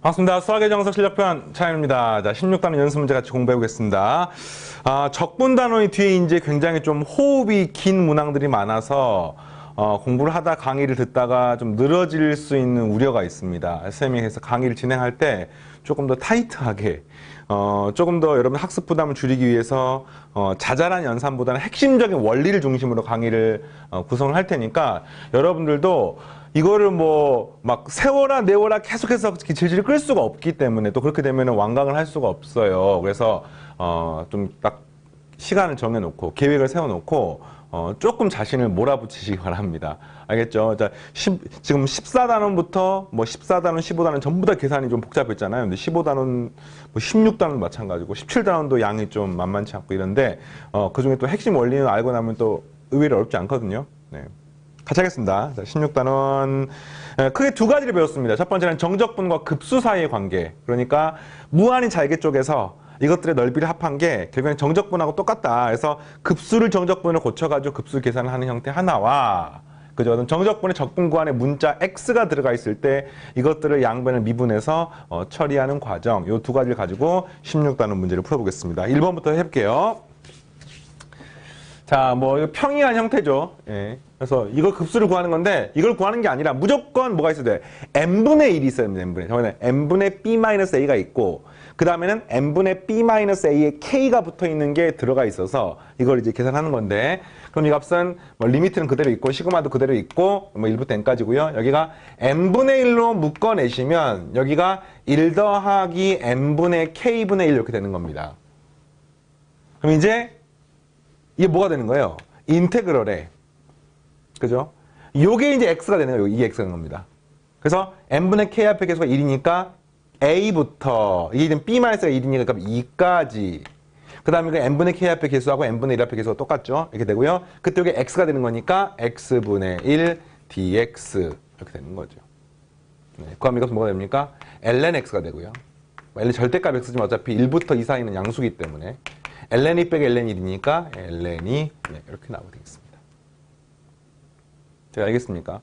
반갑습니다. 수학의 정석 실력편 차연입니다. 자, 16단원 연습 문제 같이 공부해 보겠습니다. 적분 단원이 뒤에 이제 굉장히 좀 호흡이 긴 문항들이 많아서 공부를 하다 강의를 듣다가 좀 늘어질 수 있는 우려가 있습니다. 선생님이 해서 강의를 진행할 때 조금 더 타이트하게 조금 더 여러분 학습 부담을 줄이기 위해서 자잘한 연산보다는 핵심적인 원리를 중심으로 강의를 구성을 할 테니까 여러분들도 이거를 뭐 막 세워라 내워라 계속해서 질질 끌 수가 없기 때문에 또 그렇게 되면 완강을 할 수가 없어요. 그래서 좀 딱 시간을 정해놓고 계획을 세워놓고 조금 자신을 몰아붙이시기 바랍니다. 알겠죠? 자, 지금 14단원부터 뭐 14단원, 15단원 전부 다 계산이 좀 복잡했잖아요. 근데 15단원, 뭐 16단원 마찬가지고 17단원도 양이 좀 만만치 않고 이런데 그중에 또 핵심 원리는 알고 나면 또 의외로 어렵지 않거든요. 네. 같이 하겠습니다. 자, 16단원 크게 두 가지를 배웠습니다. 첫 번째는 정적분과 급수 사이의 관계. 그러니까 무한히 잘개 쪽에서 이것들의 넓이를 합한 게 결국엔 정적분하고 똑같다. 그래서 급수를 정적분을 고쳐가지고 급수 계산을 하는 형태 하나와 그죠? 정적분의 적분 구간에 문자 x가 들어가 있을 때 이것들을 양변을 미분해서 처리하는 과정. 이 두 가지를 가지고 16단원 문제를 풀어보겠습니다. 1번부터 해볼게요. 자, 뭐 이거 평이한 형태죠. 예. 그래서 이걸 급수를 구하는 건데 이걸 구하는 게 아니라 무조건 뭐가 있어야 돼? n분의 1이 있어야 됩니다. n분의. 저번에 n분의 b-a가 있고 그 다음에는 n분의 b-a에 k가 붙어 있는 게 들어가 있어서 이걸 이제 계산하는 건데 그럼 이 값은 뭐 리미트는 그대로 있고 시그마도 그대로 있고 뭐 1부터 n까지고요. 여기가 n분의 1로 묶어내시면 여기가 1 더하기 n분의 k분의 1 이렇게 되는 겁니다. 그럼 이제 이게 뭐가 되는 거예요? 인테그럴에 그죠? 요게 이제 x가 되는 거예요. 이게 x가 되는 겁니다. 그래서 n분의 k 앞에 계수가 1이니까 a부터 이게 지금 b-가 1이니까 2까지 그 다음에 그 n분의 k 앞에 계수하고 n분의 1 앞에 계수가 똑같죠? 이렇게 되고요. 그때 이게 x가 되는 거니까 x분의 1 dx 이렇게 되는 거죠. 네, 그럼 이것은 뭐가 됩니까? ln x가 되고요. ln 절대값 x지만 어차피 1부터 2 사이는 양수기 때문에 ln2 빼기 ln 1이니까 ln이 네, 이렇게 나오게 되겠습니다. 제가 알겠습니까?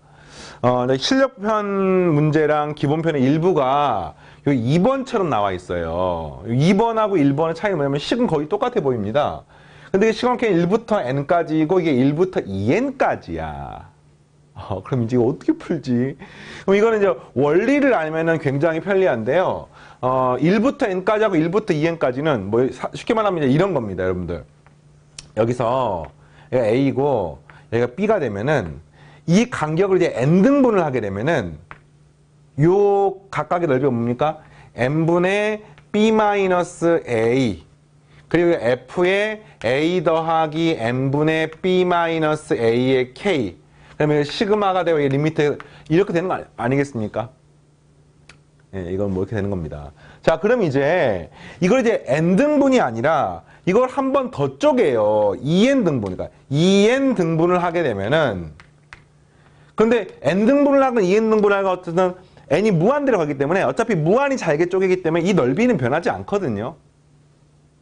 실력편 문제랑 기본편의 일부가 여기 2번처럼 나와 있어요. 2번하고 1번의 차이는 뭐냐면 식은 거의 똑같아 보입니다. 근데 시간계는 1부터 n까지고 이게 1부터 2n까지야. 그럼 이제 이거 어떻게 풀지? 그럼 이거는 이제 원리를 알면은 굉장히 편리한데요. 1부터 n까지 하고 1부터 2n까지는 뭐 쉽게 말하면 이제 이런 겁니다, 여러분들. 여기서 얘가 a이고 얘가 b가 되면은 이 간격을 이제 n등분을 하게 되면은 요 각각의 넓이가 뭡니까? n분의 b-a 그리고 f의 a 더하기 n분의 b-a의 k 그러면 시그마가 되고 리미트 이렇게 되는 거 아니겠습니까? 예, 이건 뭐 이렇게 되는 겁니다. 자, 그럼 이제 이걸 이제 n등분이 아니라 이걸 한 번 더 쪼개요. 2n등분. 그러니까 2n등분을 하게 되면은 근데 n등분을 하건 2n등분을 하건 어쨌든 n이 무한대로 가기 때문에 어차피 무한히 잘게 쪼개기 때문에 이 넓이는 변하지 않거든요.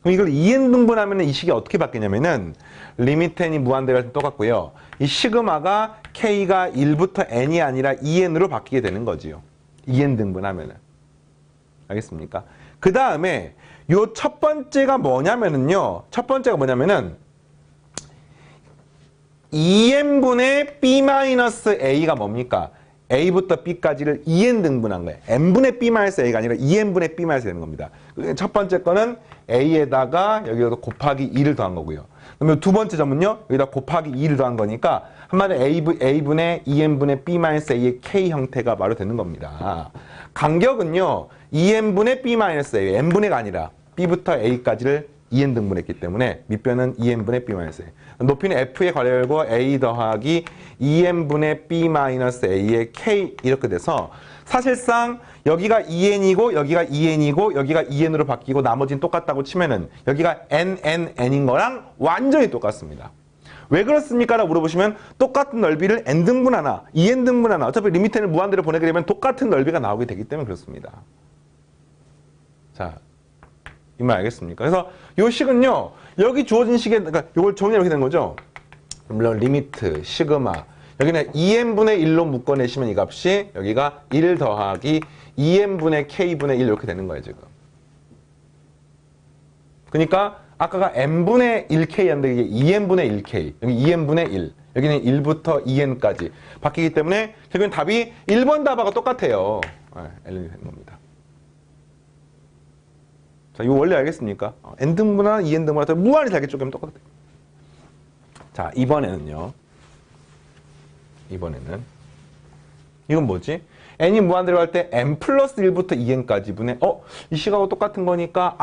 그럼 이걸 2n등분하면 이 식이 어떻게 바뀌냐면은 리미트 n이 무한대로 똑같고요. 이 시그마가 k가 1부터 n이 아니라 2n으로 바뀌게 되는 거지요. 2n등분하면은. 알겠습니까? 그 다음에 요 첫 번째가 뭐냐면은요. 첫 번째가 뭐냐면은 2n분의 b-a가 뭡니까? a부터 b까지를 2n 등분한 거예요. n분의 b-a가 아니라 2n분의 b-a가 되는 겁니다. 첫 번째 거는 a에다가 여기다 곱하기 2를 더한 거고요. 그러면 두 번째 점은요. 여기다 곱하기 2를 더한 거니까 한마디로 a분의 2n분의 b-a의 k 형태가 바로 되는 겁니다. 간격은요. 2n분의 b-a, n분의가 아니라 b부터 a까지를 2n 등분했기 때문에 밑변은 2n분의 b-a. 높이는 f에 괄호 a 더하기 2n분의 b-a의 k 이렇게 돼서 사실상 여기가 2n이고 여기가 2n이고 여기가 2n으로 바뀌고 나머지는 똑같다고 치면은 여기가 n인 거랑 완전히 똑같습니다. 왜 그렇습니까? 라고 물어보시면 똑같은 넓이를 n등분 하나, 2n등분 하나 어차피 리미트를 무한대로 보내게 되면 똑같은 넓이가 나오게 되기 때문에 그렇습니다. 자, 이 말 알겠습니까? 그래서 요 식은요, 여기 주어진 식에, 그러니까 요걸 정리 이렇게 되는 거죠. 물론 리미트, 시그마. 여기는 2n분의 1로 묶어내시면 이 값이 여기가 1 더하기 2n분의 k분의 1 이렇게 되는 거예요, 지금. 그러니까 아까가 n분의 1k였는데 이게 2n분의 1k, 여기 2n분의 1, 여기는 1부터 2n까지 바뀌기 때문에 결국엔 답이 1번 답하고 똑같아요. ln이 되는 겁니다. 자, 이거 원래 알겠습니까? n등분하나 2n등분하나 무한히 잘게 쪼개면 똑같아요. 자, 이번에는 이건 뭐지? n이 무한대로 할 때 n 플러스 1부터 2n까지 분의 이 식하고 똑같은 거니까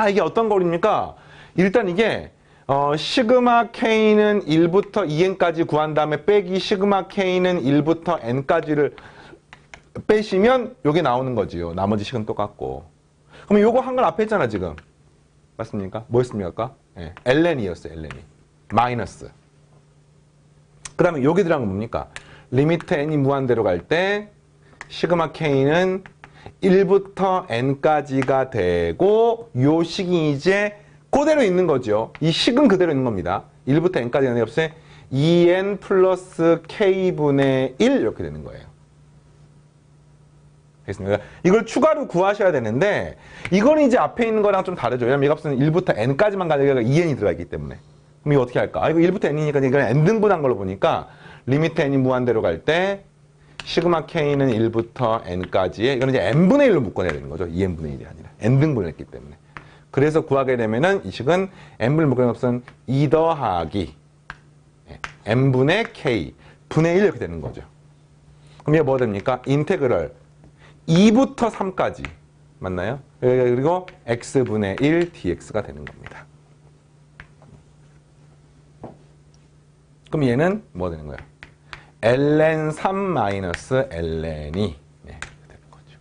이게 어떤 거리입니까? 일단 이게 시그마 k는 1부터 2n까지 구한 다음에 빼기 시그마 k는 1부터 n까지를 빼시면 요게 나오는 거지요. 나머지 식은 똑같고. 그럼 요거 한 건 앞에 했잖아, 지금. 맞습니까? 뭐였습니까, 아까? 네, ln이었어요, ln이. 마이너스. 그 다음에 여기 들어간 건 뭡니까? 리미트 n이 무한대로 갈 때 시그마 k는 1부터 n까지가 되고 요 식이 이제 그대로 있는 거죠. 이 식은 그대로 있는 겁니다. 1부터 n까지 되는 값에 2n 플러스 k분의 1 이렇게 되는 거예요. 알겠습니까? 이걸 추가로 구하셔야 되는데 이거는 이제 앞에 있는 거랑 좀 다르죠. 왜냐면 이 값은 1부터 n까지만 가니까 2n이 들어가 있기 때문에. 그럼 이거 어떻게 할까? 이거 1부터 n이니까 이건 n등분한 걸로 보니까 리미트 n이 무한대로 갈 때 시그마 k는 1부터 n까지에 이거는 이제 n분의 1로 묶어내야 되는 거죠. 2n분의 1이 아니라 n등분을 했기 때문에. 그래서 구하게 되면은 이 식은 n분을 묶어낸 값은 2 더하기 n분의 k 분의 1 이렇게 되는 거죠. 그럼 이게 뭐가 됩니까? 인테그럴 2부터 3까지 맞나요? 그리고 x분의 1 dx가 되는 겁니다. 그럼 얘는 뭐가 되는 거예요? ln 3 마이너스 ln이 되는 거죠.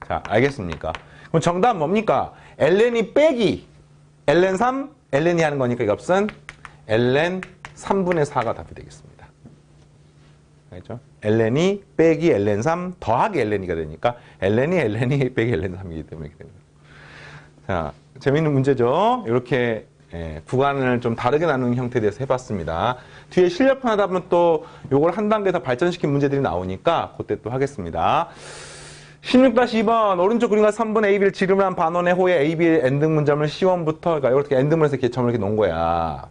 자, 알겠습니까? 그럼 정답은 뭡니까? ln이 빼기 ln 3, ln이 하는 거니까 이 값은 ln 3분의 4가 답이 되겠습니다. 알겠죠? ln이 빼기 ln 3 더하기 ln이가 되니까 ln이 빼기 ln 3이기 때문에 이렇게 되는 거예요. 자, 재미있는 문제죠? 이렇게 구간을 좀 다르게 나누는 형태에 대해서 해봤습니다. 뒤에 실력편 하다 보면 또 요걸 한 단계 더 발전시킨 문제들이 나오니까 그때 또 하겠습니다. 16-2번 오른쪽 그림과 3분의 AB를 지름한 반원의 호의 AB의 n등 문점을 C1부터 그러니까 이렇게 n등분해서 이렇게 점을 이렇게 놓은 거야.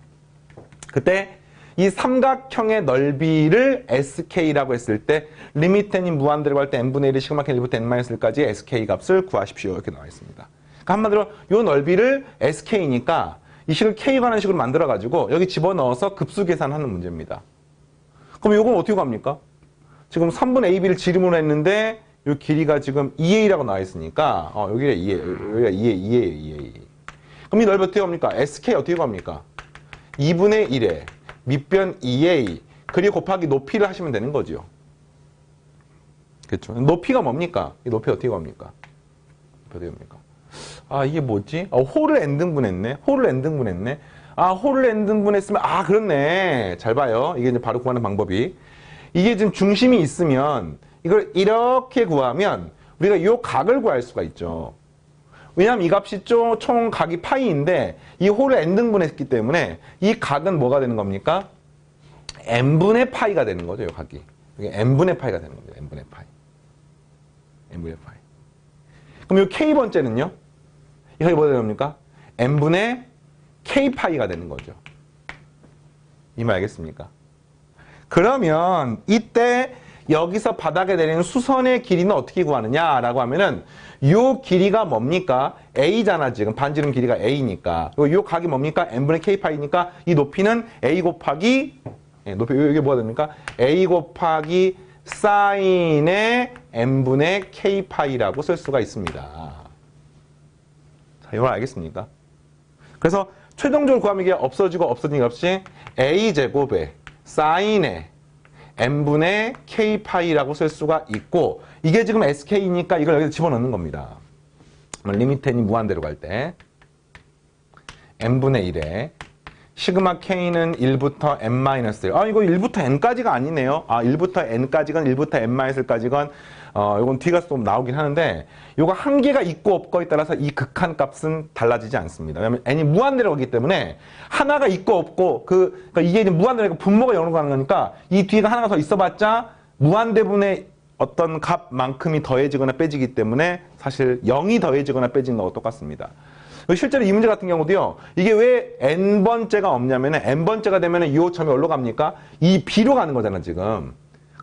그때 이 삼각형의 넓이를 SK라고 했을 때 리미트 n이 무한대로 갈 때 n분의 1이 시그마 k 1부터 n-1까지 SK 값을 구하십시오. 이렇게 나와 있습니다. 그러니까 한마디로 요 넓이를 SK니까 이 식을 K에 관한 식으로 만들어가지고 여기 집어넣어서 급수 계산하는 문제입니다. 그럼 이건 어떻게 갑니까? 지금 3분의 AB를 지름으로 했는데 이 길이가 지금 2A라고 나와 있으니까 여기가 2A, 여기가 2A. 그럼 이 넓이 어떻게 갑니까? SK 어떻게 갑니까? 2분의 1에 밑변 2A 그리고 곱하기 높이를 하시면 되는 거죠. 그렇죠? 높이가 뭡니까? 이 높이 어떻게 갑니까? 어떻게 됩니까? 이게 뭐지? 호를 n등분했네. 호를 n등분했네. 호를 n등분했으면 그렇네. 잘 봐요. 이게 이제 바로 구하는 방법이. 이게 지금 중심이 있으면 이걸 이렇게 구하면 우리가 이 각을 구할 수가 있죠. 왜냐하면 이 값이 총 각이 파이인데 이 호를 n등분했기 때문에 이 각은 뭐가 되는 겁니까? n분의 파이가 되는 거죠. 이 각이. 이게 n분의 파이가 되는 겁니다. n분의 파이. n분의 파이. 그럼 이 k번째는요? 이게 뭐가 되는 겁니까? n분의 k파이가 되는 거죠. 이 말 알겠습니까? 그러면 이때 여기서 바닥에 내리는 수선의 길이는 어떻게 구하느냐라고 하면은 요 길이가 뭡니까? a잖아. 지금 반지름 길이가 a니까. 요 각이 뭡니까? n분의 k파이니까 이 높이는 a 곱하기 높이 이게 뭐가 됩니까? a 곱하기 사인의 n분의 k파이라고 쓸 수가 있습니다. 자, 이걸 알겠습니까? 그래서 최종적으로 구하면 이게 없어지고 없어진 값이 a제곱에 사인의 n분의 k파이라고 쓸 수가 있고 이게 지금 sk니까 이걸 여기다 집어넣는 겁니다. 리미트 n이 무한대로 갈 때 n분의 1에 시그마 K는 1부터 n-1. 이거 1부터 n까지가 아니네요. 1부터 n까지건 1부터 n-1까지건 이건 뒤가 좀 나오긴 하는데 요거 한 개가 있고 없고에 따라서 이 극한 값은 달라지지 않습니다. 왜냐면 n이 무한대로 가기 때문에 하나가 있고 없고 그러니까 이게 이제 무한대로 분모가 0으로 가는 거니까 이 뒤가 하나가 더 있어봤자 무한대분의 어떤 값만큼이 더해지거나 빼지기 때문에 사실 0이 더해지거나 빼지는 거하고 똑같습니다. 실제로 이 문제 같은 경우도요. 이게 왜 n번째가 없냐면 n번째가 되면 이 점이 어디로 갑니까? 이 b로 가는 거잖아 지금.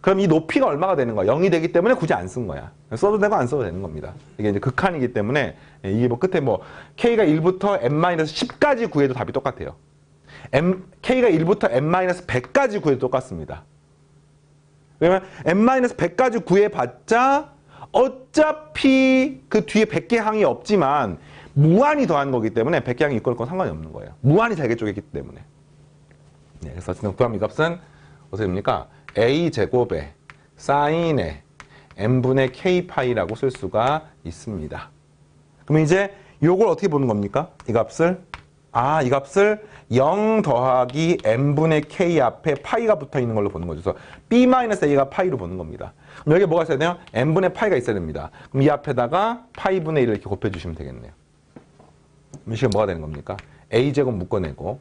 그럼 이 높이가 얼마가 되는 거야? 0이 되기 때문에 굳이 안 쓴 거야. 써도 되고 안 써도 되는 겁니다. 이게 이제 극한이기 때문에 이게 뭐 끝에 뭐 k가 1부터 n-10까지 구해도 답이 똑같아요. k가 1부터 n-100까지 구해도 똑같습니다. 왜냐면 n-100까지 구해봤자 어차피 그 뒤에 100개 항이 없지만 무한히 더한 거기 때문에 100개 항이 있고 없고 상관이 없는 거예요. 무한히 잘게 쪼개기 때문에. 네, 그래서 구하면 이 값은 어떻게 됩니까? a제곱에 사인에 n분의 k파이라고 쓸 수가 있습니다. 그럼 이제 요걸 어떻게 보는 겁니까? 이 값을 이 값을 0 더하기 n분의 k 앞에 파이가 붙어 있는 걸로 보는 거죠. 그래서 b-a가 파이로 보는 겁니다. 그럼 여기 뭐가 있어야 돼요? n분의 파이가 있어야 됩니다. 그럼 이 앞에다가 파이분의 1을 이렇게 곱해주시면 되겠네요. 그럼 이 식은 뭐가 되는 겁니까? a제곱 묶어내고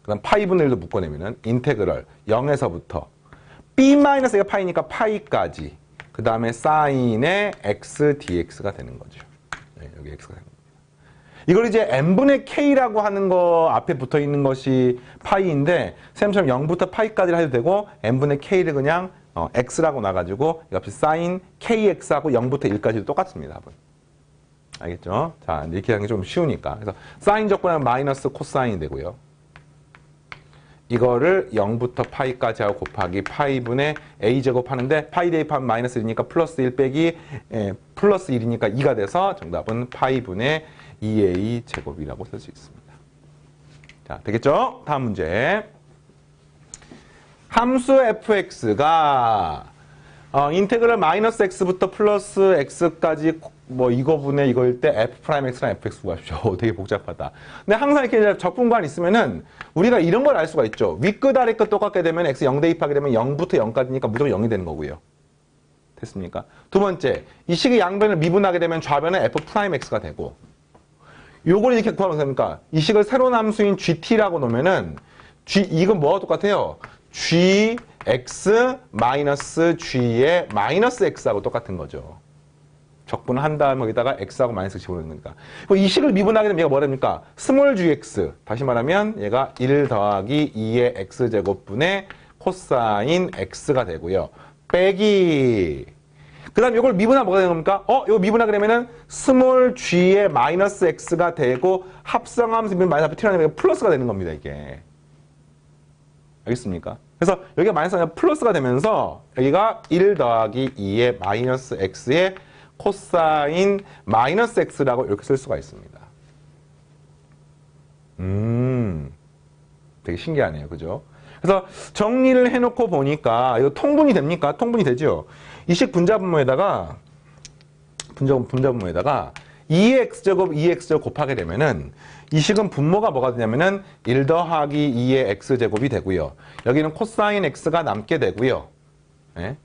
그 다음 파이분의 1도 묶어내면은 인테그럴 0에서부터 b-a가 파이니까 파이까지 그 다음에 사인의 x dx가 되는 거죠. 네, 여기 x가 되는 겁니다. 이걸 이제 n분의 k라고 하는 거 앞에 붙어 있는 것이 파이인데 쌤처럼 0부터 파이까지 해도 되고 n분의 k를 그냥 x라고 놔가지고 이 값이 사인 kx하고 0부터 1까지도 똑같습니다. 답은. 알겠죠? 자, 이렇게 하는 게 좀 쉬우니까. 그래서 사인 적분하면 마이너스 코사인이 되고요. 이거를 0부터 파이까지 하고 곱하기 파이분의 a제곱 하는데 파이 대입하면 마이너스 1이니까 플러스 1 빼기 플러스 1이니까 2가 돼서 정답은 파이분의 2a 제곱이라고 쓸 수 있습니다. 자, 되겠죠? 다음 문제. 함수 fx가 인테그럴 마이너스 x부터 플러스 x까지 뭐 이거분의 이거일 때 f'x랑 fx 구하십시오. 되게 복잡하다. 근데 항상 이렇게 적분관 있으면은 우리가 이런 걸 알 수가 있죠. 윗끝 아래끝 똑같게 되면 x 0 대입하게 되면 0부터 0까지니까 무조건 0이 되는 거고요. 됐습니까? 두 번째, 이 식의 양변을 미분하게 되면 좌변은 f'x가 되고 요걸 이렇게 구하면 됩니까? 이 식을 새로운 함수인 gt라고 놓으면은 이건 뭐가 똑같아요? gx 마이너스 g의 마이너스 x하고 똑같은 거죠. 적분을 한 다음에 여기다가 x하고 마이너스 집어넣는 거니까. 이 식을 미분하게 되면 얘가 뭐라 됩니까? 스몰 gx. 다시 말하면 얘가 1 더하기 2의 x제곱분의 코사인 x가 되고요. 빼기. 그 다음 이걸 미분하면 뭐가 되는 겁니까? 이거 미분하게 되면은 스몰 g의 마이너스 x가 되고 합성함수 마이너스 앞에 튀어나오면 플러스가 되는 겁니다, 이게. 알겠습니까? 그래서 여기가 마이너스가 아니라 플러스가 되면서 여기가 1 더하기 2의 마이너스 x의 코사인 마이너스 x라고 이렇게 쓸 수가 있습니다. 되게 신기하네요. 그죠? 그래서 정리를 해놓고 보니까 이거 통분이 됩니까? 통분이 되죠? 이 식 분자분모에다가 2의 x제곱 2의 x제곱 곱하게 되면은 이 식은 분모가 뭐가 되냐면은 1 더하기 2의 x제곱이 되고요. 여기는 코사인 x가 남게 되고요. 네?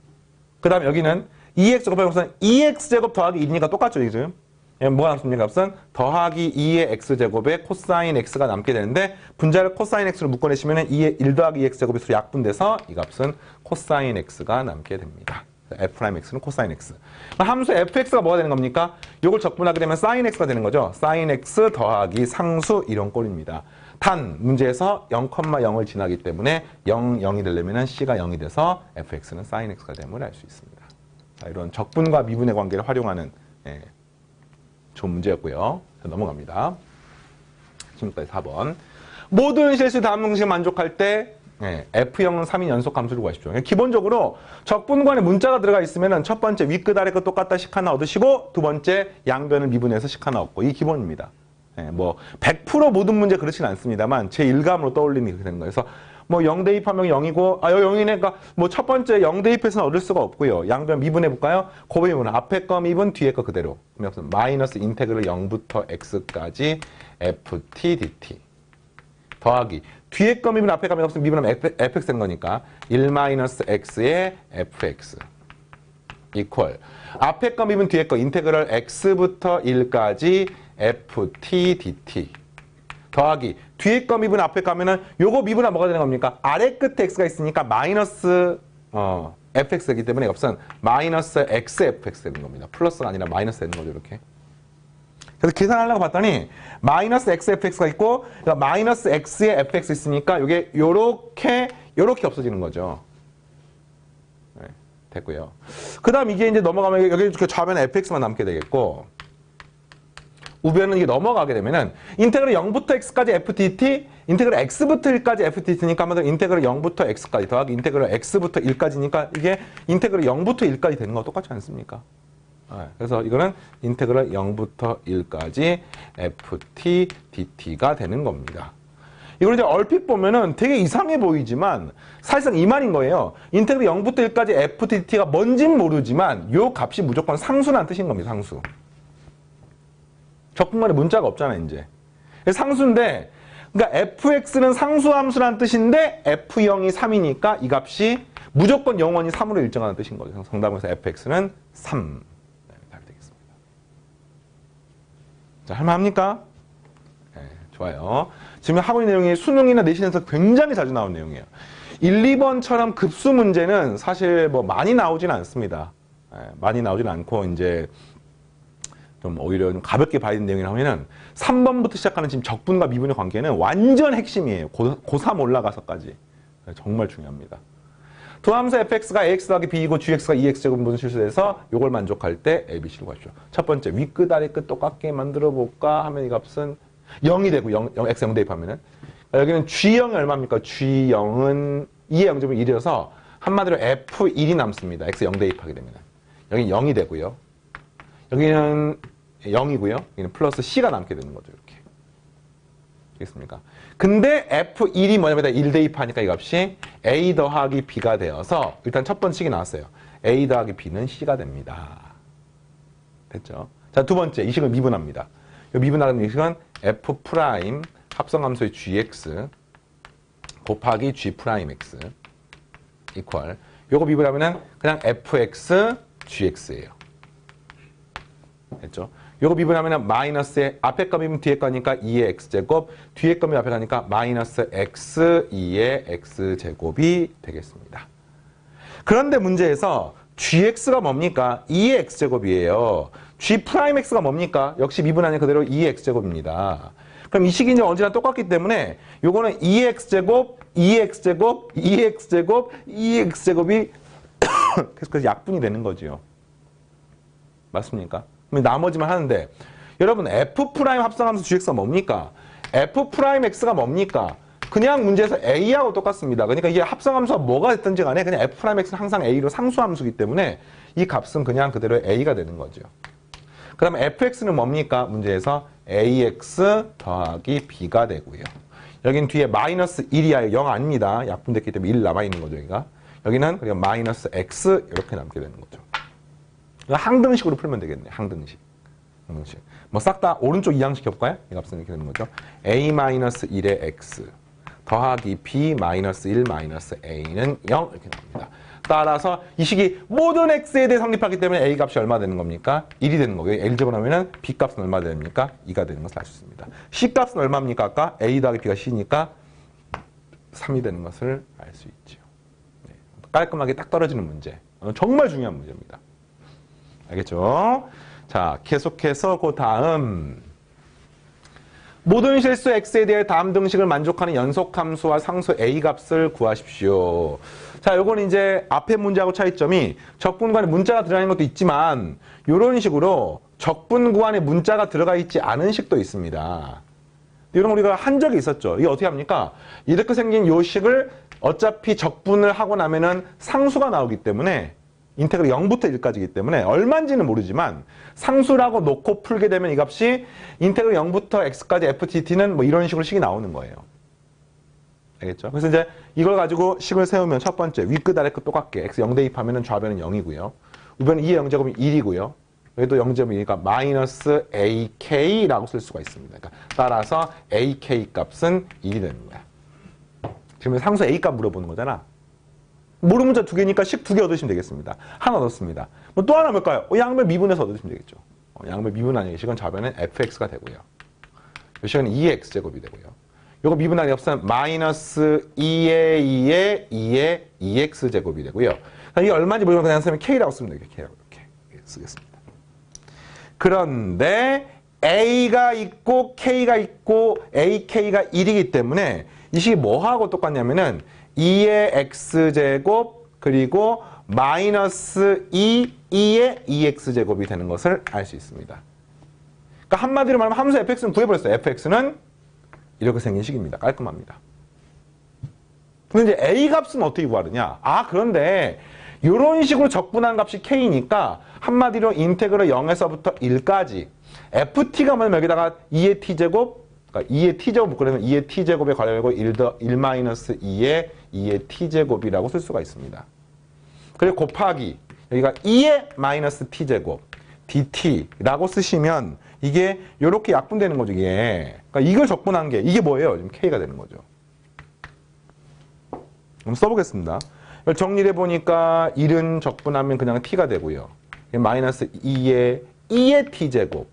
그 다음에 여기는 2x 곱하기 2x제곱 더하기 1이니까 똑같죠, 지금? 뭐가 남습니까? 값은 더하기 2의 x제곱에 코사인 x가 남게 되는데 분자를 코사인 x로 묶어내시면 1 더하기 2x제곱이 서로 약분돼서 이 값은 코사인 x가 남게 됩니다. f'x는 코사인 x. 함수 fx가 뭐가 되는 겁니까? 이걸 적분하게 되면 sin x가 되는 거죠. sin x 더하기 상수 이런 꼴입니다. 단 문제에서 0,0을 지나기 때문에 0이 되려면 c가 0이 돼서 fx는 sin x가 됨을 알 수 있습니다. 자, 이런 적분과 미분의 관계를 활용하는 좋은 문제였고요. 자, 넘어갑니다. 지금까지 4번. 모든 실수 다음 공식을 만족할 때 F형은 3인 연속 함수를 구하십시오. 기본적으로 적분관에 문자가 들어가 있으면 첫 번째 윗끝 아래끝 똑같다 식 하나 얻으시고 두 번째 양변을 미분해서 식 하나 얻고 이 기본입니다. 뭐 100% 모든 문제 그렇지는 않습니다만 제 일감으로 떠올리는 게 되는 거예요. 그래서 뭐 0 대입하면 0이고 여기 0이네. 그러니까 뭐 첫 번째 0 대입해서는 얻을 수가 없고요. 양변 미분해 볼까요? 곱의 미분 앞에 거 미분 뒤에 거 그대로. 마이너스 인테그럴 0부터 x까지 ft dt. 더하기 뒤에 거 미분 앞에 거 미분 없으면 미분하면 fx 된 거니까 1-x의 fx 이퀄 앞에 거 미분 뒤에 거 인테그럴 x부터 1까지 ft dt 더하기 뒤에 거 미분 앞에 거 하면은 요거 미분하면 뭐가 되는 겁니까? 아래 끝에 x가 있으니까 마이너스 fx이기 때문에 값은 마이너스 xfx 되는 겁니다. 플러스가 아니라 마이너스 되는 거죠 이렇게. 그래서 계산하려고 봤더니 마이너스 xfx가 있고 그러니까 마이너스 x의 fx 있으니까 이게 요렇게 없어지는 거죠. 네, 됐고요. 그 다음 이게 이제 넘어가면 여기 좌변에 fx만 남게 되겠고 우변은 이게 넘어가게 되면은 인테그럴 0부터 x까지 fdt 인테그럴 x부터 1까지 ftd니까 한마디로 인테그럴 0부터 x까지 더하기 인테그럴 x부터 1까지니까 이게 인테그럴 0부터 1까지 되는 거 똑같지 않습니까? 네, 그래서 이거는 인테그럴 0부터 1까지 ft dt가 되는 겁니다. 이걸 이제 얼핏 보면은 되게 이상해 보이지만 사실상 이 말인 거예요. 인테그럴 0부터 1까지 ft dt가 뭔진 모르지만 요 값이 무조건 상수라는 뜻인 겁니다. 상수. 적분간에 문자가 없잖아 이제. 상수인데 그러니까 fx는 상수함수라는 뜻인데 f0이 3이니까 이 값이 무조건 0원이 3으로 일정하는 뜻인 거죠. 정답에서 fx는 3. 자, 할만합니까? 네, 좋아요. 지금 하고 있는 내용이 수능이나 내신에서 굉장히 자주 나오는 내용이에요. 1, 2번처럼 급수 문제는 사실 뭐 많이 나오진 않습니다. 네, 많이 나오진 않고 이제 좀 오히려 좀 가볍게 봐야 되는 내용이라 하면은 3번부터 시작하는 지금 적분과 미분의 관계는 완전 핵심이에요. 고3 올라가서까지. 네, 정말 중요합니다. 도함수 fx가 ax 더하기 b이고 gx가 2x제곱 분수 실수돼서 이걸 만족할 때 ABC로 가시죠. 첫 번째 윗끝 아래끝 똑같게 만들어 볼까 하면 이 값은 0이 되고 x 0 대입하면은 여기는 g0이 얼마입니까? g0은 2의 0점은 1이어서 한마디로 f1이 남습니다. x 0 대입하게 되면 여기는 0이 되고요. 여기는 0이고요. 여기는 플러스 c가 남게 되는 거죠. 이렇게. 되겠습니까? 근데 F1이 뭐냐면 1 대입하니까 이 값이 A 더하기 B가 되어서 일단 첫 번째 식이 나왔어요. A 더하기 B는 C가 됩니다. 됐죠? 자, 두 번째 이 식을 미분합니다. 이 미분하는 이 식은 F' 합성함수의 GX 곱하기 G'X 이퀄 요거 미분하면은 그냥 FX GX예요. 됐죠? 요거 미분하면 마이너스의 앞에 거 미분 뒤에 거니까 2의 x제곱 뒤에 거 미분 앞에 가니까 마이너스 x2의 x제곱이 되겠습니다. 그런데 문제에서 gx가 뭡니까? 2의 x제곱이에요. g'x가 뭡니까? 역시 미분하는 그대로 2의 x제곱입니다. 그럼 이 식이 이제 언제나 똑같기 때문에 요거는 2의 x제곱, 2의 x제곱, 2의 x제곱, 2의 x제곱이 계속해서 약분이 되는 거지요. 맞습니까? 나머지만 하는데 여러분 F' 합성함수 gx가 뭡니까? F'x가 뭡니까? 그냥 문제에서 A하고 똑같습니다. 그러니까 이게 합성함수가 뭐가 됐든지 간에 그냥 F'x는 항상 A로 상수함수이기 때문에 이 값은 그냥 그대로 A가 되는 거죠. 그 다음에 fx는 뭡니까? 문제에서 ax 더하기 b가 되고요. 여긴 뒤에 마이너스 1이야. 0 아닙니다. 약분됐기 때문에 1 남아있는 거죠. 여기가. 여기는 그냥 마이너스 x 이렇게 남게 되는 거죠. 항등식으로 풀면 되겠네. 항등식. 뭐 싹 다 오른쪽 이항식 해볼까요? 이 값은 이렇게 되는 거죠. a-1의 x 더하기 b-1-a는 0 이렇게 나옵니다. 따라서 이 식이 모든 x에 대해 성립하기 때문에 a 값이 얼마 되는 겁니까? 1이 되는 거고요. L을 집어넣으면 b 값은 얼마 됩니까? 2가 되는 것을 알 수 있습니다. c 값은 얼마입니까? 아까 a 더하기 b가 c니까 3이 되는 것을 알 수 있죠. 네. 깔끔하게 딱 떨어지는 문제. 정말 중요한 문제입니다. 알겠죠? 자, 계속해서 그 다음 모든 실수 x에 대해 다음 등식을 만족하는 연속함수와 상수 a 값을 구하십시오. 자, 요건 이제 앞에 문제하고 차이점이 적분구안에 문자가 들어가는 것도 있지만 이런 식으로 적분구안에 문자가 들어가 있지 않은 식도 있습니다. 이런 거 우리가 한 적이 있었죠. 이게 어떻게 합니까? 이렇게 생긴 요 식을 어차피 적분을 하고 나면은 상수가 나오기 때문에 인테그럴 0부터 1까지이기 때문에 얼마인지는 모르지만 상수라고 놓고 풀게 되면 이 값이 인테그럴 0부터 x까지 ft는 뭐 이런 식으로 식이 나오는 거예요. 알겠죠? 그래서 이제 이걸 가지고 식을 세우면 첫 번째 윗끝 아래끝 똑같게 x 0 대입하면 좌변은 0이고요. 우변은 2의 0제곱이 1이고요. 여기도 0.2니까 마이너스 ak라고 쓸 수가 있습니다. 그러니까 따라서 ak 값은 1이 됩니다. 지금 상수 a 값 물어보는 거잖아. 모르는 문자 2개니까 식 2개 얻으시면 되겠습니다. 하나 얻었습니다. 뭐 또 하나 뭘까요? 양변 미분해서 얻으시면 되겠죠. 양변 미분하는 이 식은 좌변은 fx가 되고요. 이 식은 2x제곱이 되고요. 요거 미분하기 없으면 마이너스 2의 2의 2의 2x제곱이 되고요. 이게 얼마인지 모르면 그냥 쓰면 k라고 쓰면 되겠죠. k라고 이렇게 쓰겠습니다. 그런데 a가 있고 k가 있고 ak가 1이기 때문에 이 식이 뭐하고 똑같냐면은 2의 x제곱 그리고 마이너스 2의 2x제곱이 되는 것을 알 수 있습니다. 그러니까 한마디로 말하면 함수 fx는 구해버렸어요. fx는 이렇게 생긴 식입니다. 깔끔합니다. 근데 이제 a 값은 어떻게 구하느냐? 그런데 이런 식으로 적분한 값이 k니까 한마디로 인테그럴 0에서부터 1까지 ft가 뭐냐면 여기다가 2의 t제곱 그러니까 2의 t제곱 묶으려면 2의 t제곱에 관련하고 1 마이너스 2의 2의 t제곱이라고 쓸 수가 있습니다. 그리고 곱하기 여기가 2의 마이너스 t제곱 dt라고 쓰시면 이게 이렇게 약분되는 거죠. 이게 그러니까 이걸 적분한 게 이게 뭐예요? 지금 k가 되는 거죠. 그럼 써보겠습니다. 정리해 보니까 1은 적분하면 그냥 t가 되고요. 마이너스 2의 t제곱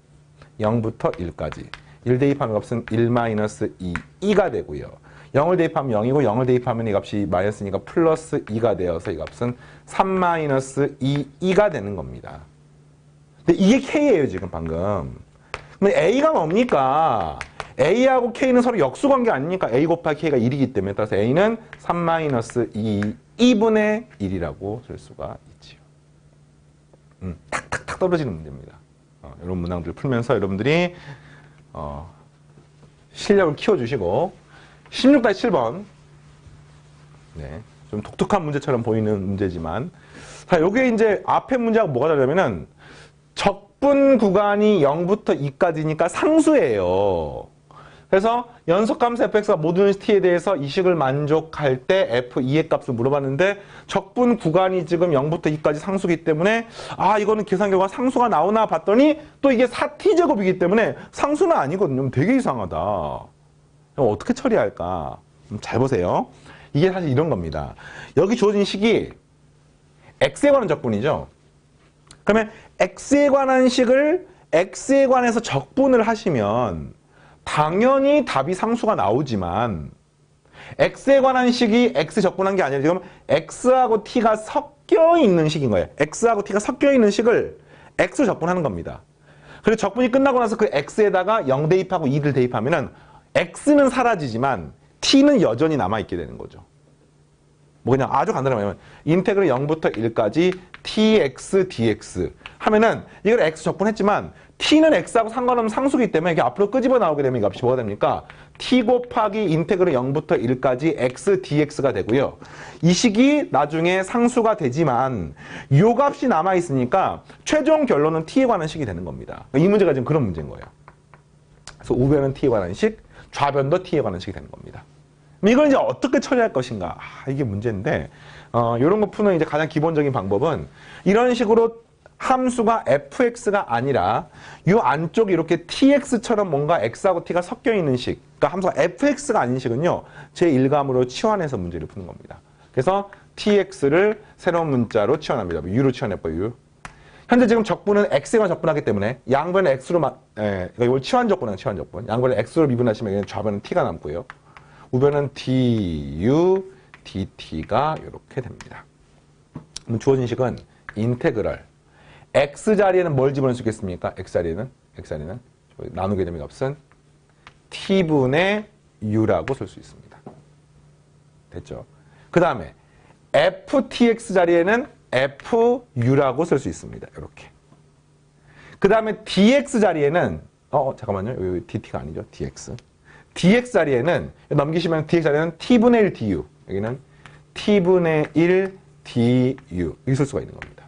0부터 1까지 1 대입하면 값은 1 마이너스 2가 되고요. 0을 대입하면 0이고 0을 대입하면 이 값이 마이너스니까 플러스 2가 되어서 이 값은 3 마이너스 2가 되는 겁니다. 근데 이게 k예요 지금 방금. 그럼 a가 뭡니까? a하고 k는 서로 역수관계 아닙니까? a 곱하기 k가 1이기 때문에 따라서 a는 3 마이너스 2분의 1이라고 쓸 수가 있지요. 탁탁탁 떨어지는 문제입니다. 이런 문항들을 풀면서 여러분들이 실력을 키워주시고 16-7번 네, 좀 독특한 문제처럼 보이는 문제지만 자, 요게 이제 앞에 문제하고 뭐가 다르냐면은 적분 구간이 0부터 2까지니까 상수예요. 그래서 연속함수 fx가 모든 t에 대해서 이 식을 만족할 때 f2의 값을 물어봤는데 적분 구간이 지금 0부터 2까지 상수기 때문에 이거는 계산 결과 상수가 나오나 봤더니 또 이게 4t제곱이기 때문에 상수는 아니거든요. 되게 이상하다. 어떻게 처리할까? 잘 보세요. 이게 사실 이런 겁니다. 여기 주어진 식이 x에 관한 적분이죠. 그러면 x에 관한 식을 x에 관해서 적분을 하시면 당연히 답이 상수가 나오지만 x에 관한 식이 x 적분한 게 아니라 지금 x하고 t가 섞여 있는 식인 거예요. x하고 t가 섞여 있는 식을 x로 적분하는 겁니다. 그리고 적분이 끝나고 나서 그 x에다가 0 대입하고 2를 대입하면은 x는 사라지지만 t는 여전히 남아있게 되는 거죠. 뭐 그냥 아주 간단하게 말하면 인테그럴 0부터 1까지 tx dx 하면은 이걸 x 적분했지만 t는 x하고 상관없는 상수기 때문에 이게 앞으로 끄집어 나오게 되면 이 값이 뭐가 됩니까? t 곱하기 인테그럴 0부터 1까지 x dx가 되고요. 이 식이 나중에 상수가 되지만 이 값이 남아있으니까 최종 결론은 t에 관한 식이 되는 겁니다. 이 문제가 지금 그런 문제인 거예요. 그래서 우변은 t에 관한 식, 좌변도 t에 관한 식이 되는 겁니다. 이걸 이제 어떻게 처리할 것인가? 이게 문제인데, 이런 거 푸는 이제 가장 기본적인 방법은 이런 식으로 함수가 fx가 아니라 이 안쪽에 이렇게 tx처럼 뭔가 x하고 t가 섞여 있는 식, 그러니까 함수가 fx가 아닌 식은요, 제1감으로 치환해서 문제를 푸는 겁니다. 그래서 tx를 새로운 문자로 치환합니다. u로 치환해봐요, u. 현재 지금 적분은 x에만 적분하기 때문에 양변을 x로 그러니까 이걸 치환 적분은 치환 적분. 양변을 x로 미분하시면 좌변은 t가 남고요. 우변은 du, dt가 이렇게 됩니다. 그럼 주어진 식은 인테그럴 x 자리에는 뭘 집어넣을 수 있겠습니까? x 자리에는 나누게 되면 값은 t분의 u라고 쓸 수 있습니다. 됐죠? 그 다음에 ftx 자리에는 fu라고 쓸 수 있습니다. 이렇게. 그 다음에 dx 자리에는 잠깐만요. 여기 dt가 아니죠. dx 자리에는 넘기시면 dx 자리에는 t분의 1 du 여기는 t분의 1 du 이렇게 쓸 수가 있는 겁니다.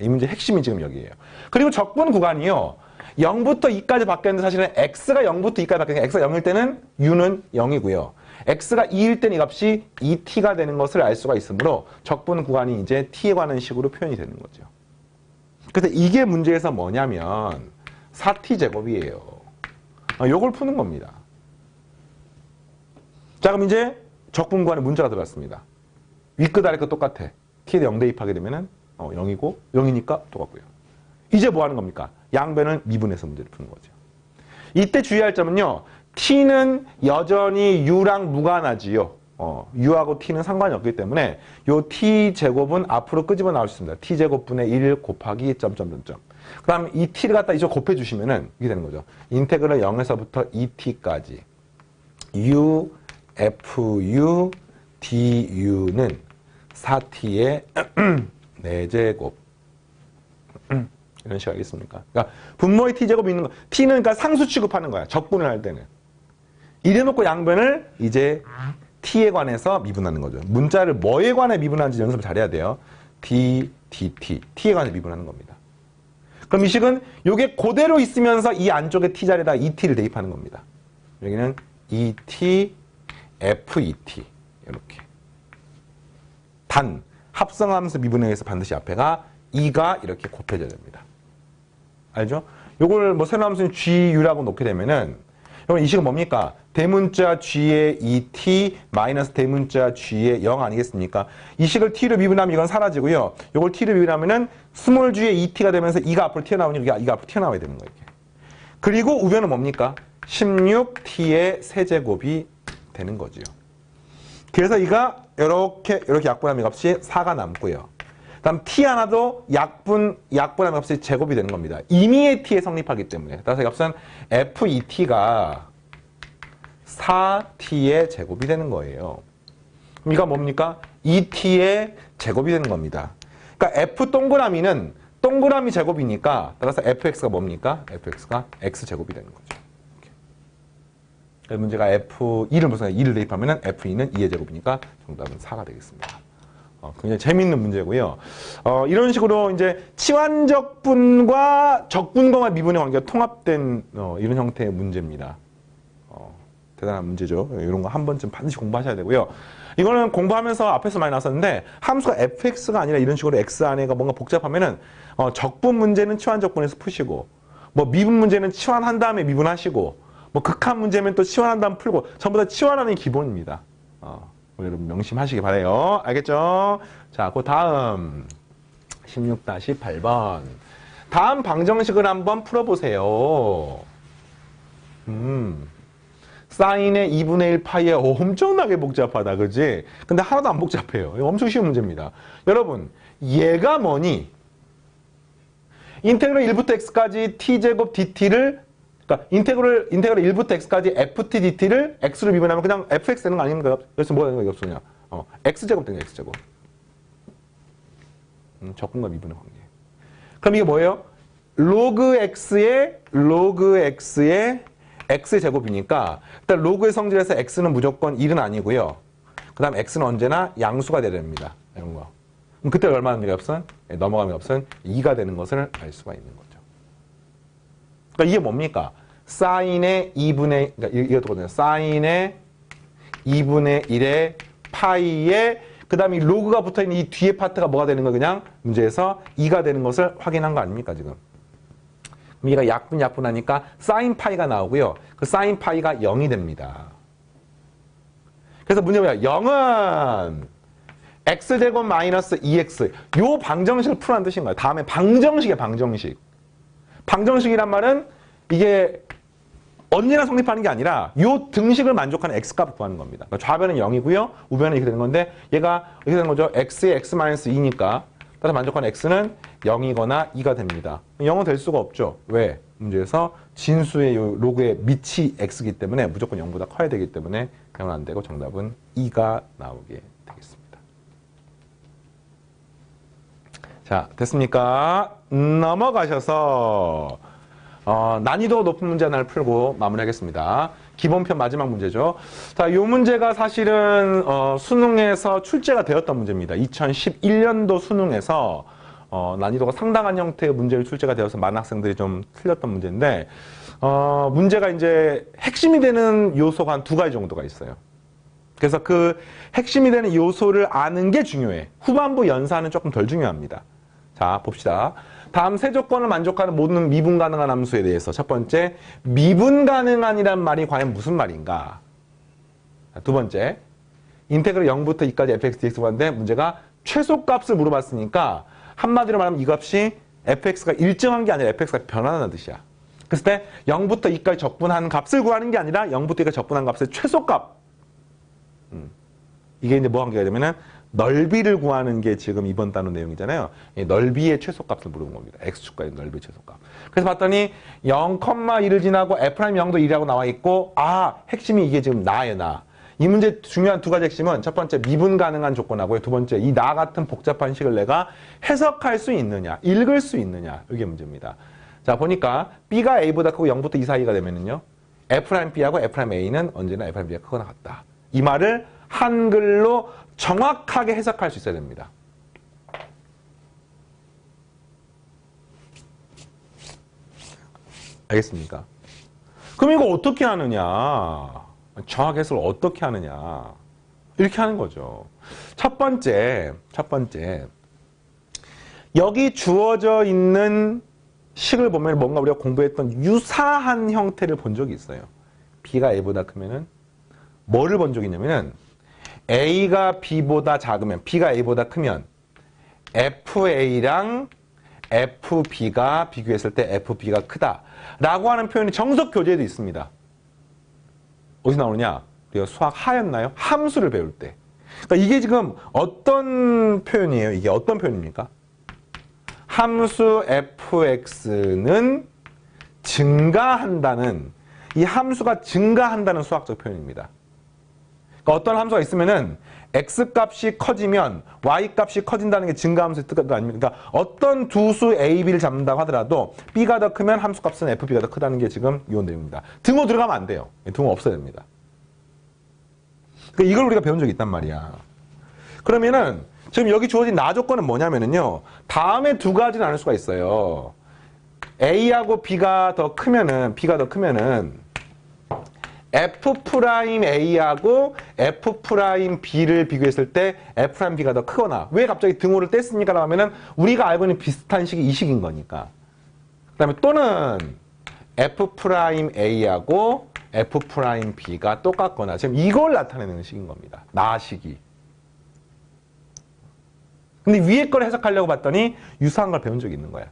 이 문제 핵심이 지금 여기에요. 그리고 적분 구간이요. 0부터 2까지 바뀌었는데 사실은 x가 0부터 2까지 바뀌었는데 x가 0일 때는 u는 0이고요. x가 2일 때는 이 값이 2t가 되는 것을 알 수가 있으므로 적분 구간이 이제 t에 관한 식으로 표현이 되는 거죠. 그래서 이게 문제에서 뭐냐면 4t제곱이에요. 요걸 푸는 겁니다. 자, 그럼 이제 적분구하는 문자가 들어왔습니다. 윗끝 아래끝 똑같아. t에 0 대입하게 되면은 0이고 0이니까 똑같고요. 이제 뭐 하는 겁니까? 양변을 미분해서 문제를 푸는 거죠. 이때 주의할 점은요. t는 여전히 u랑 무관하지요. u하고 t는 상관이 없기 때문에 요 t제곱은 앞으로 끄집어 나올 수 있습니다. t제곱분의 1 곱하기 점점점점. 그 다음에 이 t를 갖다 이쪽 곱해주시면은 이게 되는 거죠. 인테그럴 0에서부터 2t까지 u, fu, du는 4t의 4제곱 이런 식으로 하겠습니까? 그러니까 분모의 t제곱이 있는 거. t는 그러니까 상수 취급하는 거야. 적분을 할 때는. 이래놓고 양변을 이제 t에 관해서 미분하는 거죠. 문자를 뭐에 관해 미분하는지 연습을 잘해야 돼요. d, dt, t에 관해 미분하는 겁니다. 그럼 이 식은 이게 그대로 있으면서 이 안쪽에 t 자리에다 2t를 대입하는 겁니다. 여기는 2t, fet 이렇게. 단 합성함수 미분에 의해서 반드시 앞에가 2가 이렇게 곱해져야 됩니다. 알죠? 요걸 뭐 새로운 함수는 gu라고 놓게 되면은 이 식은 뭡니까? 대문자 g의 2t 마이너스 대문자 g의 0 아니겠습니까? 이 식을 t로 미분하면 이건 사라지고요. 요걸 t로 미분하면은 스몰 g의 2t가 되면서 2가 앞으로 튀어나오니까 2가 앞으로 튀어나와야 되는 거예요. 그리고 우변은 뭡니까? 16t의 세제곱이 되는 거지요. 그래서 이가 이렇게 약분함의 값이 4가 남고요. 다음 t 하나도 약분함의 값이 제곱이 되는 겁니다. 임의의 t에 성립하기 때문에. 따라서 이 값은 FET가 4t의 제곱이 되는 거예요. 그럼 이가 뭡니까? 2t의 제곱이 되는 겁니다. 그러니까 F 동그라미는 동그라미 제곱이니까 따라서 fx가 뭡니까? fx가 x제곱이 되는 거죠. 문제가 F2를 무슨 2를 대입하면 F2는 2의 제곱이니까 정답은 4가 되겠습니다. 굉장히 재미있는 문제고요. 이런 식으로 이제 치환적분과 적분과의 미분의 관계가 통합된 이런 형태의 문제입니다. 대단한 문제죠. 이런 거 한 번쯤 반드시 공부하셔야 되고요. 이거는 공부하면서 앞에서 많이 나왔었는데 함수가 fx가 아니라 이런 식으로 x 안에가 뭔가 복잡하면은 적분 문제는 치환적분에서 푸시고 뭐 미분 문제는 치환한 다음에 미분하시고 뭐 극한 문제면 또 치환한 다음 풀고 전부 다 치환하는 게 기본입니다. 여러분 명심하시기 바래요. 알겠죠? 자, 그 다음 16-8번 다음 방정식을 한번 풀어보세요. 사인의 2분의 1 파이에 엄청나게 복잡하다, 그지? 근데 하나도 안 복잡해요. 이거 엄청 쉬운 문제입니다. 여러분, 얘가 뭐니? 인테그럴 1부터 x까지 t제곱 dt를 그러니까 인테그럴 1부터 x까지 ft dt를 x로 미분하면 그냥 fx 되는 거 아닙니까? 그래서 뭐가 되는 거 없으냐? x제곱 되는 거 x제곱. 적분과 미분의 관계. 그럼 이게 뭐예요? 로그 x의 x제곱이니까 일단 로그의 성질에서 x는 무조건 1은 아니고요. 그 다음 x는 언제나 양수가 돼야 됩니다. 이런 거. 그럼 그때 얼마나 값은? 넘어가는 값은 2가 되는 것을 알 수가 있는 거죠. 그러니까 이게 뭡니까? 사인의 2분의, 그러니까 이것도거든요. 사인의 2분의 1의 파이에, 그 다음에 이 로그가 붙어 있는 이 뒤에 파트가 뭐가 되는 거 그냥 문제에서 2가 되는 것을 확인한 거 아닙니까, 지금? 그럼 얘가 약분하니까 사인 파이가 나오고요. 그 사인 파이가 0이 됩니다. 그래서 문제 뭐야? 0은 x제곱 마이너스 2x. 요 방정식을 풀어라는 뜻인 거예요. 다음에 방정식이에요, 방정식. 방정식이란 말은 이게 언제나 성립하는 게 아니라 요 등식을 만족하는 x값을 구하는 겁니다. 그러니까 좌변은 0이고요. 우변은 이렇게 되는 건데 얘가 이렇게 되는 거죠. x의 x-2니까 따라서 만족하는 x는 0이거나 2가 됩니다. 0은 될 수가 없죠. 왜? 문제에서 진수의 요 로그의 밑이 x이기 때문에 무조건 0보다 커야 되기 때문에 0은 안 되고 정답은 2가 나오게 되겠습니다. 자, 됐습니까? 넘어가셔서 난이도 높은 문제 하나를 풀고 마무리하겠습니다. 기본편 마지막 문제죠. 자, 이 문제가 사실은 수능에서 출제가 되었던 문제입니다. 2011년도 수능에서 난이도가 상당한 형태의 문제를 출제가 되어서 많은 학생들이 좀 틀렸던 문제인데 문제가 이제 핵심이 되는 요소가 한 2가지 정도가 있어요. 그래서 그 핵심이 되는 요소를 아는 게 중요해. 후반부 연산은 조금 덜 중요합니다. 자, 봅시다. 다음 세 조건을 만족하는 모든 미분 가능한 함수에 대해서 첫 번째, 미분 가능한이란 말이 과연 무슨 말인가? 두 번째, 인테그럴 0부터 2까지 fx, dx 구하는데 문제가 최소값을 물어봤으니까 한마디로 말하면 이 값이 fx가 일정한 게 아니라 fx가 변화하는 뜻이야. 그랬을 때 0부터 2까지 적분한 값을 구하는 게 아니라 0부터 2까지 적분한 값의 최소값. 이게 이제 뭐 관계가 되면은 넓이를 구하는 게 지금 이번 단원 내용이잖아요. 이 넓이의 최소값을 물어본 겁니다. x축과의 넓이의 최소값. 그래서 봤더니 0,1을 지나고 f'0도 1이라고 나와 있고, 아, 핵심이 이게 지금 나예요, 나. 이 문제 중요한 두 가지 핵심은 첫 번째 미분 가능한 조건하고요. 두 번째 이 나 같은 복잡한 식을 내가 해석할 수 있느냐, 읽을 수 있느냐. 이게 문제입니다. 자, 보니까 b가 a보다 크고 0부터 2 사이가 되면은요. f'b하고 f'a는 언제나 f'b가 크거나 같다. 이 말을 한글로 정확하게 해석할 수 있어야 됩니다. 알겠습니까? 그럼 이거 어떻게 하느냐? 정확 해석을 어떻게 하느냐? 이렇게 하는 거죠. 첫 번째. 여기 주어져 있는 식을 보면 뭔가 우리가 공부했던 유사한 형태를 본 적이 있어요. b가 a보다 크면은 뭐를 본 적이 있냐면은 a가 b보다 작으면, b가 a보다 크면 fa랑 fb가 비교했을 때 fb가 크다 라고 하는 표현이 정석 교재에도 있습니다. 어디서 나오느냐? 우리가 수학 하였나요? 함수를 배울 때. 그러니까 이게 지금 어떤 표현이에요? 이게 어떤 표현입니까? 함수 fx는 증가한다는, 이 함수가 증가한다는 수학적 표현입니다. 그러니까 어떤 함수가 있으면은 x값이 커지면 y값이 커진다는 게 증가함수의 뜻 아닙니까? 그러니까 어떤 두 수 a, b를 잡는다고 하더라도 b가 더 크면 함수값은 fb가 더 크다는 게 지금 이 내용입니다. 등호 들어가면 안 돼요. 등호 없어야 됩니다. 그러니까 이걸 우리가 배운 적이 있단 말이야. 그러면은 지금 여기 주어진 나 조건은 뭐냐면은요. 다음에 두 가지는 나눌 수가 있어요. a하고 b가 더 크면은 f'A하고 f'B를 비교했을 때 f'B가 더 크거나, 왜 갑자기 등호를 뗐습니까? 라고 하면은 우리가 알고 있는 비슷한 식이 이 식인 거니까. 그 다음에 또는 f'A하고 f'B가 똑같거나, 지금 이걸 나타내는 식인 겁니다. 나식이. 근데 위에 걸 해석하려고 봤더니 유사한 걸 배운 적이 있는 거야.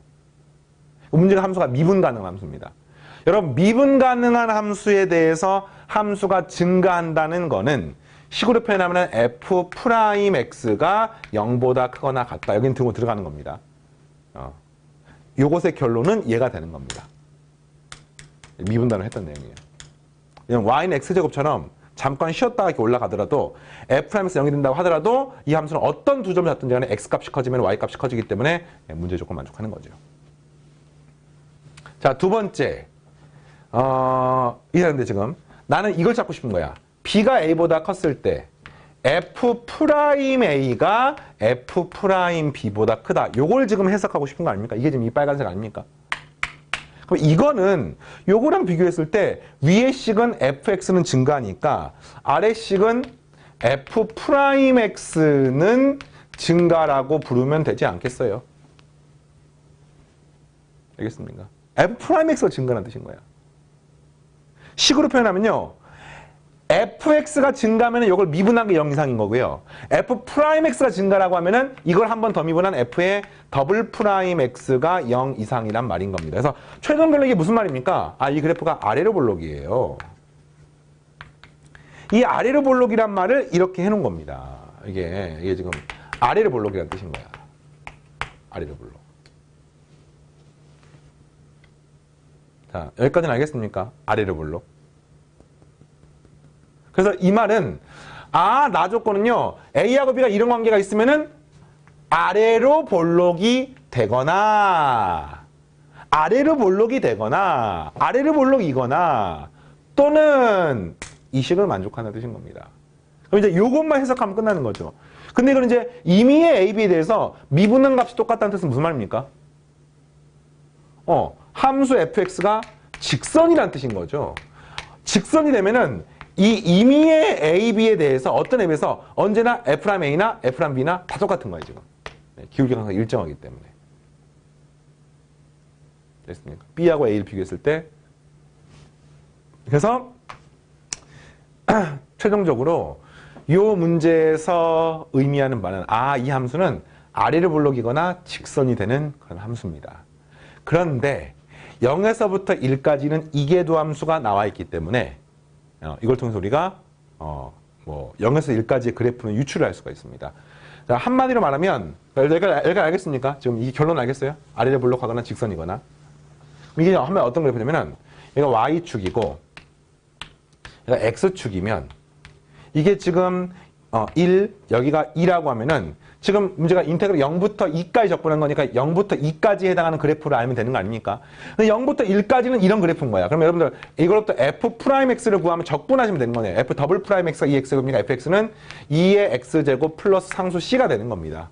문제가 함수가 미분 가능한 함수입니다. 여러분, 미분 가능한 함수에 대해서 함수가 증가한다는 거는 식으로 표현하면 f'x가 0보다 크거나 같다. 여기는 등호 들어가는 겁니다. 요것의 결론은 얘가 되는 겁니다. 미분 가능 했던 내용이에요. y는 x제곱처럼 잠깐 쉬었다가 이렇게 올라가더라도 f'x 0이 된다고 하더라도 이 함수는 어떤 두 점을 잡든지 간에 x값이 커지면 y값이 커지기 때문에 문제 조건 만족하는 거죠. 자, 두 번째. 이랬는데 지금 나는 이걸 찾고 싶은 거야. b가 a보다 컸을 때 f'A가 f'B보다 크다. 요걸 지금 해석하고 싶은 거 아닙니까? 이게 지금 이 빨간색 아닙니까? 그럼 이거는 요거랑 비교했을 때 위의 식은 fx는 증가하니까 아래 식은 f'x는 증가라고 부르면 되지 않겠어요? 알겠습니까? f'x가 증가라는 뜻인 거야. 식으로 표현하면요. fx가 증가하면 이걸 미분한 게 0 이상인 거고요. f'x가 증가라고 하면은 이걸 한 번 더 미분한 f의 더블 프라임 x가 0 이상이란 말인 겁니다. 그래서 최종적으로 이게 무슨 말입니까? 이 그래프가 아래로 볼록이에요. 이 아래로 볼록이란 말을 이렇게 해놓은 겁니다. 이게 지금 아래로 볼록이라는 뜻인 거야. 아래로 볼록. 자, 여기까지는 알겠습니까? 아래로 볼록. 그래서 이 말은 나 조건은요. A하고 B가 이런 관계가 있으면은 아래로 볼록이 되거나 아래로 볼록이거나 또는 이 식을 만족하는 뜻인 겁니다. 그럼 이제 요것만 해석하면 끝나는 거죠. 근데 이건 이제 임의의 A, B에 대해서 미분한 값이 똑같다는 뜻은 무슨 말입니까? 함수 fx가 직선이라는 뜻인 거죠. 직선이 되면은 이 임의의 a, b에 대해서 어떤 앱에서 언제나 f'a나 f'b나 다 똑같은 거예요, 지금. 기울기 항상 일정하기 때문에. 됐습니까? B하고 A를 비교했을 때. 그래서 최종적으로 이 문제에서 의미하는 바는 이 함수는 아래로 볼록이거나 직선이 되는 그런 함수입니다. 그런데 0에서부터 1까지는 이계도 함수가 나와 있기 때문에 이걸 통해서 우리가 0에서 1까지의 그래프는 유출을 할 수가 있습니다. 자, 한마디로 말하면 여기가 알겠습니까? 지금 이 결론 알겠어요? 아래로 볼록하거나 직선이거나. 이게 한번 어떤 그래프냐면은 얘가 Y축이고 얘가 X축이면 이게 지금 1, 여기가 2라고 하면은 지금 문제가 인테그럴 0부터 2까지 적분한 거니까 0부터 2까지 해당하는 그래프를 알면 되는 거 아닙니까? 근데 0부터 1까지는 이런 그래프인 거야. 그럼 여러분들 이걸로부터 F'X를 구하면 적분하시면 되는 거네요. F'X가 2X제곱이니까 Fx는 2의 X제곱 플러스 상수 C가 되는 겁니다.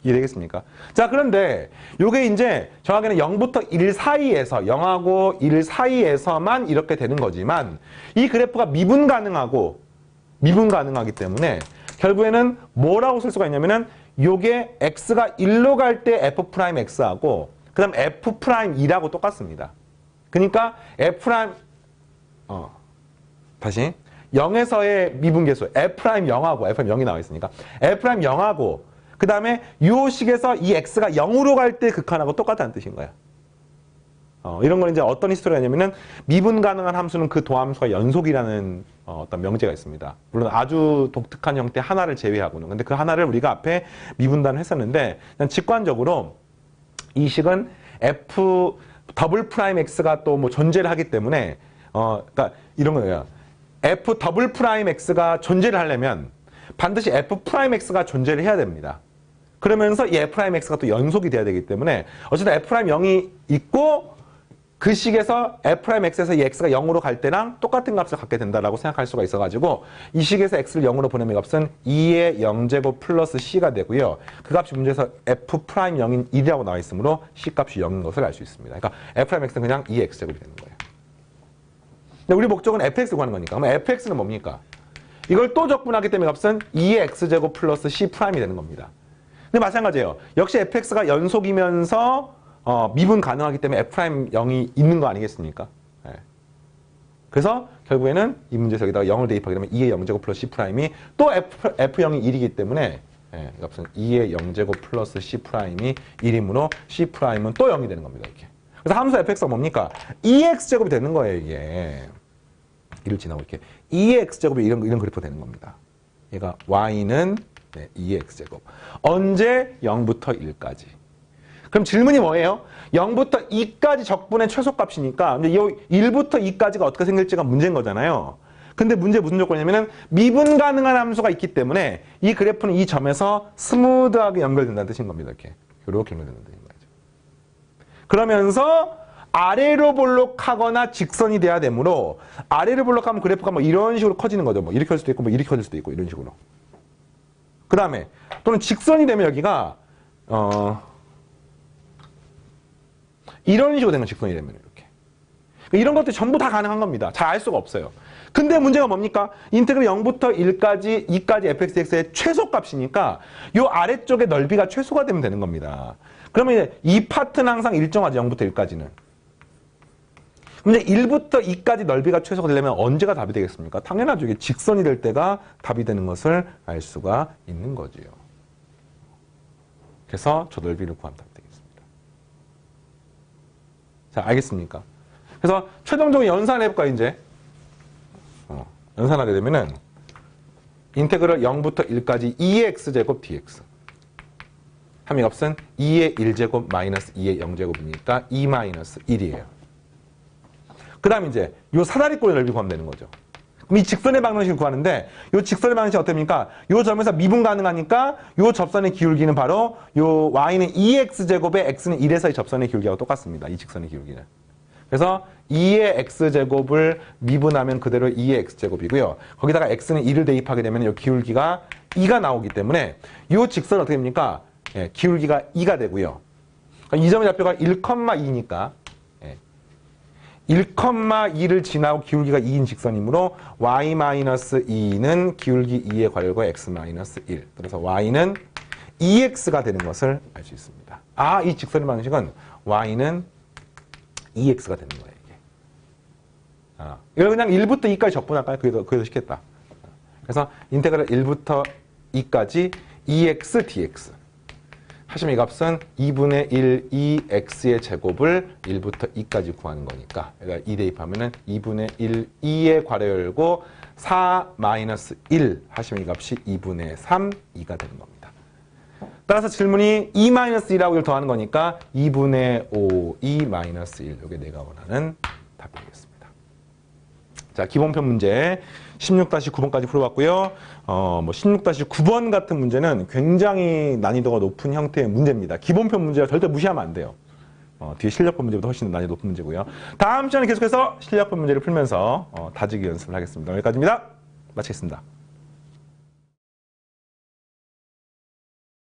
이해되겠습니까? 자, 그런데 요게 이제 정확히는 0부터 1 사이에서 0하고 1 사이에서만 이렇게 되는 거지만 이 그래프가 미분 가능하기 때문에 결국에는 뭐라고 쓸 수가 있냐면은 요게 x가 1로 갈 때 F'X하고 그 다음 F'E라고 똑같습니다. 그러니까 다시 0에서의 미분계수 F'0하고 F'0이 나와 있으니까 F'0하고 그 다음에 요 식에서 이 x가 0으로 갈 때 극한하고 똑같다는 뜻인 거야. 이런 건 이제 어떤 히스토리가 있냐면은 미분 가능한 함수는 그 도함수가 연속이라는 어떤 명제가 있습니다. 물론 아주 독특한 형태 하나를 제외하고는. 근데 그 하나를 우리가 앞에 미분단을 했었는데 그냥 직관적으로 이 식은 F'X가 또 뭐 존재를 하기 때문에 그러니까 이런 거예요. F'X가 존재를 하려면 반드시 F'X가 존재를 해야 됩니다. 그러면서 이 F'X가 또 연속이 돼야 되기 때문에 어쨌든 F'0이 있고 그 식에서 F'X에서 이 X가 0으로 갈 때랑 똑같은 값을 갖게 된다라고 생각할 수가 있어가지고 이 식에서 X를 0으로 보내면 값은 2의 0제곱 플러스 C가 되고요. 그 값이 문제에서 F'X인 1이라고 나와 있으므로 C 값이 0인 것을 알 수 있습니다. 그러니까 F'X는 그냥 2의 X제곱이 되는 거예요. 근데 우리 목적은 Fx 구하는 거니까. 그럼 Fx는 뭡니까? 이걸 또 적분하기 때문에 값은 2의 X제곱 플러스 C'이 되는 겁니다. 근데 마찬가지예요. 역시 Fx가 연속이면서 미분 가능하기 때문에 F'0이 있는 거 아니겠습니까? 네. 그래서 결국에는 이 문제에서 여기다가 0을 대입하게 되면 2의 0제곱 플러스 C'이 또 F'형이 1이기 때문에 이 값은 2의 0제곱 플러스 C'이 1이므로 C'은 또 0이 되는 겁니다. 이렇게. 그래서 함수 Fx가 뭡니까? 2x제곱이 되는 거예요, 이게. 1을 지나고 이렇게. 2의 x제곱이 이런 그래프가 되는 겁니다. 얘가 y는 2의 x제곱. 언제? 0부터 1까지. 그럼 질문이 뭐예요? 0부터 2까지 적분의 최소값이니까 이제 이 1부터 2까지가 어떻게 생길지가 문제인 거잖아요. 근데 문제 무슨 조건이냐면은 미분 가능한 함수가 있기 때문에 이 그래프는 이 점에서 스무드하게 연결된다는 뜻인 겁니다. 이렇게 연결된다는 뜻인 거죠. 그러면서 아래로 볼록하거나 직선이 돼야 되므로 아래로 볼록하면 그래프가 뭐 이런 식으로 커지는 거죠. 뭐 이렇게 할 수도 있고 뭐 이렇게 커질 수도 있고 이런 식으로. 그 다음에 또는 직선이 되면 여기가 이런 식으로 되는 직선이 되면 이렇게. 이런 것들이 전부 다 가능한 겁니다. 잘 알 수가 없어요. 근데 문제가 뭡니까? 인테그럴 0부터 1까지, 2까지 fx의 최소값이니까 이 아래쪽의 넓이가 최소가 되면 되는 겁니다. 그러면 이제 이 파트는 항상 일정하죠. 0부터 1까지는. 근데 1부터 2까지 넓이가 최소가 되려면 언제가 답이 되겠습니까? 당연하죠. 이게 직선이 될 때가 답이 되는 것을 알 수가 있는 거지요. 그래서 저 넓이를 구하면 답이 되겠습니다. 자, 알겠습니까? 그래서 최종적으로 연산해볼까요, 이제? 연산하게 되면은 인테그럴 0부터 1까지 2의 x제곱 dx 함의 값은 2의 1제곱 마이너스 2의 0제곱이니까 2 마이너스 1이에요. 그 다음 이제 요 사다리꼴의 넓이 구하면 되는 거죠. 그럼 이 직선의 방정식을 구하는데 요 직선의 방정식이 어떻습니까? 요 점에서 미분 가능하니까 요 접선의 기울기는 바로 요 y는 2x제곱에 x는 1에서의 접선의 기울기하고 똑같습니다. 이 직선의 기울기는. 그래서 2의 x제곱을 미분하면 그대로 2의 x제곱이고요. 거기다가 x는 2를 대입하게 되면 이 기울기가 2가 나오기 때문에 이 직선은 어떻게 됩니까? 예, 기울기가 2가 되고요. 이 점의 좌표가 1,2니까 1,2를 지나고 기울기가 2인 직선이므로 y-2는 기울기 2의 괄호가 x-1. 그래서 y는 2x가 되는 것을 알 수 있습니다. 이 직선의 방식은 y는 2x가 되는 거예요, 이게. 이걸 그냥 1부터 2까지 적분할까요? 그게 더 쉽겠다. 그래서 인테그랄 1부터 2까지 2x dx. 하시면 이 값은 2분의 1 2x의 제곱을 1부터 2까지 구하는 거니까. 그러니까 2 대입하면은 2분의 1 2의 괄호 열고 4 마이너스 1 하시면 이 값이 2분의 3 2가 되는 겁니다. 따라서 질문이 2 마이너스 1하고 1 더하는 거니까 2분의 5 2 마이너스 1. 이게 내가 원하는 답이 되겠습니다. 자, 기본편 문제 16-9번까지 풀어봤고요. 16-9번 같은 문제는 굉장히 난이도가 높은 형태의 문제입니다. 기본편 문제를 절대 무시하면 안 돼요. 뒤에 실력편 문제보다 훨씬 난이도 높은 문제고요. 다음 시간에 계속해서 실력편 문제를 풀면서 다지기 연습을 하겠습니다. 여기까지입니다. 마치겠습니다.